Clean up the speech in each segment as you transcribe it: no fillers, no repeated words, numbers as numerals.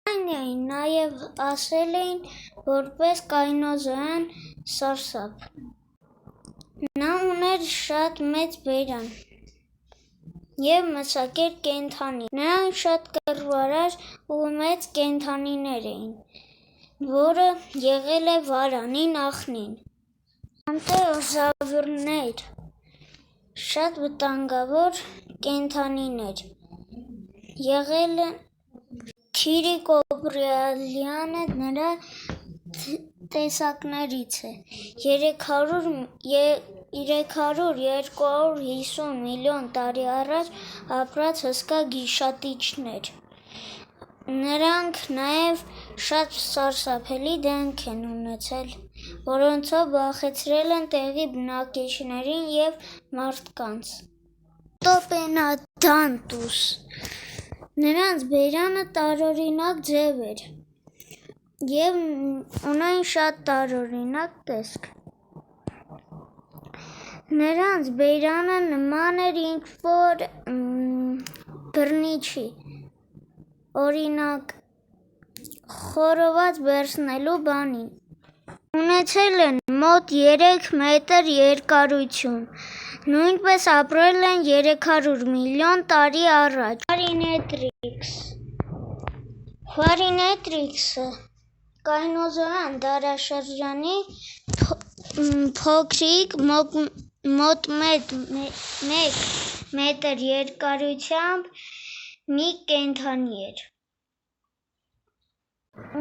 Այն նաև ասել էին որպես կայնոզոյան սարսափ։ Նա ուներ շատ մեծ բերան և մսակեր կենդանի։ Նրանք շատ կռվարար ու մեծ կենդանիներ էին, որը եղել է վարանի նախնին։ Անտերոզավրներ շատ վտանգավոր կենդանիներ եղել են։ Քիրիկ Օբրայանը նրա տեսակներից է։ 300-250 միլիոն տարի առաջ ապրած հսկա գիշատիչներ։ Նրանք նաև շատ սարսափելի դեմք են ունեցել, որոնցով վախեցրել են տեղի բնակիչներին և մարդկանց։ Տոպենադանտուս նրանց բերանը տարօրինակ ձև էր և ունեն շատ տարօրինակ տեսք։ Նրանց բերանը նման էր ինչ-որ բռնիչի, օրինակ՝ խորոված վերցնելու բանի։ Ունեցել են մոտ 3 մետր երկարություն։ Նույնպես ապրել են 300 միլիոն տարի առաջ։ Վարինետրիքսը կայնոզոյան դարաշրջանի փոքրիկ, մոտ 1 մետր երկարությամբ մի կենդանի էր։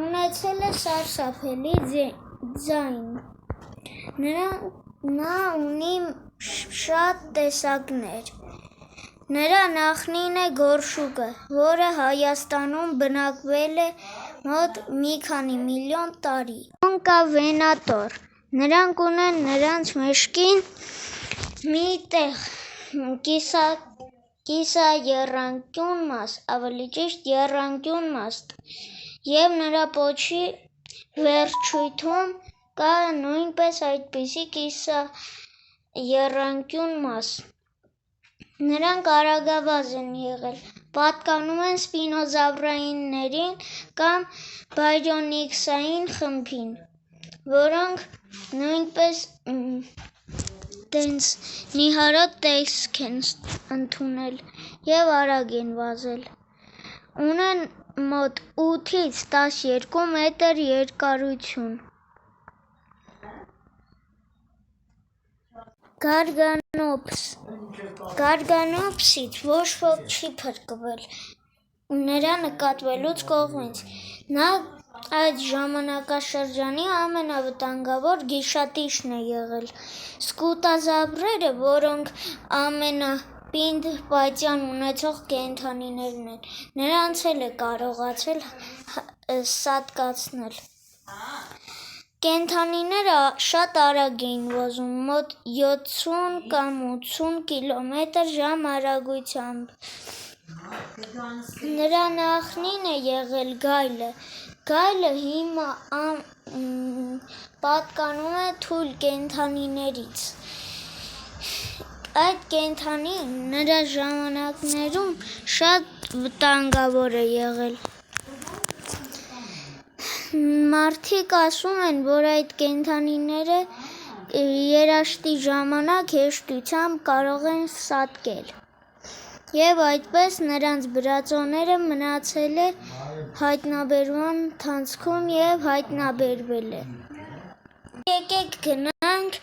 Ունեցել է սարսափելի ձայն։ Նա ունի շատ տեսակներ։ Նրա նախնին է գորշուկը, որը Հայաստանում բնակվել է մոտ մի քանի միլիոն տարի։ Կոնկավենատոր նրանք ունեն նրանց մեջքին մի տեղ կիսաեռանկյուն մաս, ավելի ճիշտ եռանկյուն մաս, և նրա պոչի վերջույթում կա նույնպես այդպիսի կիսաեռանկյուն մաս։ Նրանք արագավազ են եղել, պատկանում են սպինոզավրայիններին կամ բայրոնիքսային խմբին, որոնք նույնպես նիհարոտ տեսք են ընդունել և արագ են վազել։ Ունեն մոտ 8-ից 12 մետր երկարություն։ Գարգանոպս Գարգանոպսից ոչ ոք չի փրկվել նրա նկատվելուց կողմից։ Նա այդ ժամանակաշրջանի ամենավտանգավոր գիշատիչն է եղել։ Սկուտազավրերը, որոնք ամենապինդ պատյան ունեցող կենդանիներն են, նրանց էլ է կարողացել սատկացնել։ Կենդանիները շատ արագ էին վազում, մոտ 70 կամ 80 կմ/ժ արագությամբ։ Նրա նախնին է եղել գայլը։ Գայլը հիմա պատկանում է թույլ կենդանիներից։ Այդ կենդանին նրա ժամանակներում շատ վտանգավոր է եղել։ Մարդիկ ասում են, որ այդ կենդանիները երաշտի ժամանակ հեշտությամբ կարող են սատկել, և այդպես նրանց բրածոները մնացել է հայտնաբերման ընթացքում և հայտնաբերվել է։ Եկեք գնանք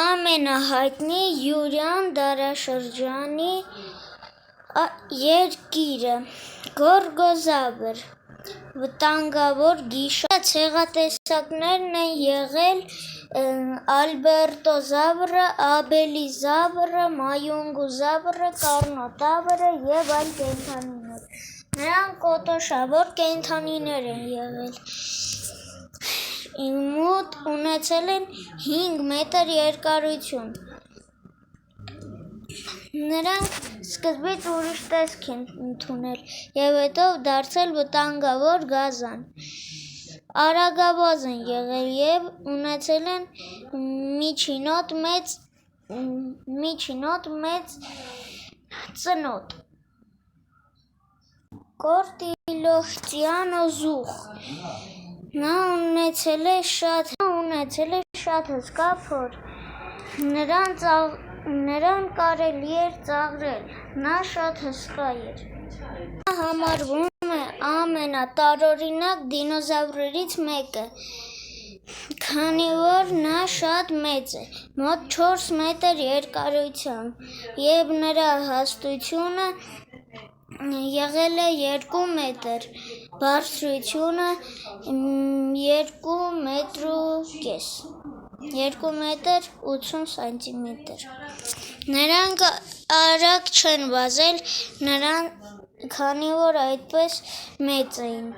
ամենահայտնի Յուրյան դարաշրջանի երկիրը՝ Գորգոզավր, վտանգավոր գիշատիչ։ Ցեղատեսակներն են եղել ալբերտոզավրը, աբելիզավրը, մայունգուզավրը, կառնոտավրը և այլ կենդանիներ։ Նրանք կոտոշավոր կենդանիներ են եղել։ Մոտ ունեցել են 5 մետր երկարություն։ Նրանք սկզբից ուրիշ տեսք են ընդունել և հետո դարձել վտանգավոր գազան։ Արագավազ են եղել և ունեցել են միջինոտ մեծ ծնոտ։ Կորտիլոհտիանո զուխ։ Նա ունեցել է շատ հսկա փոր։ Նրան կարելի էր ծաղրել։ Նա շատ հսկա էր։ Նա համարվում է ամենատարօրինակ դինոզավրերից մեկը, քանի որ նա շատ մեծ է, մոտ 4 մետր երկարությամբ, և նրա հաստությունը եղել է 2 մետր, բարձրությունը 2,5 մետր 80 սանտիմետր։ Նրանք արագ չեն վազել, քանի որ այդպես մեծ էին։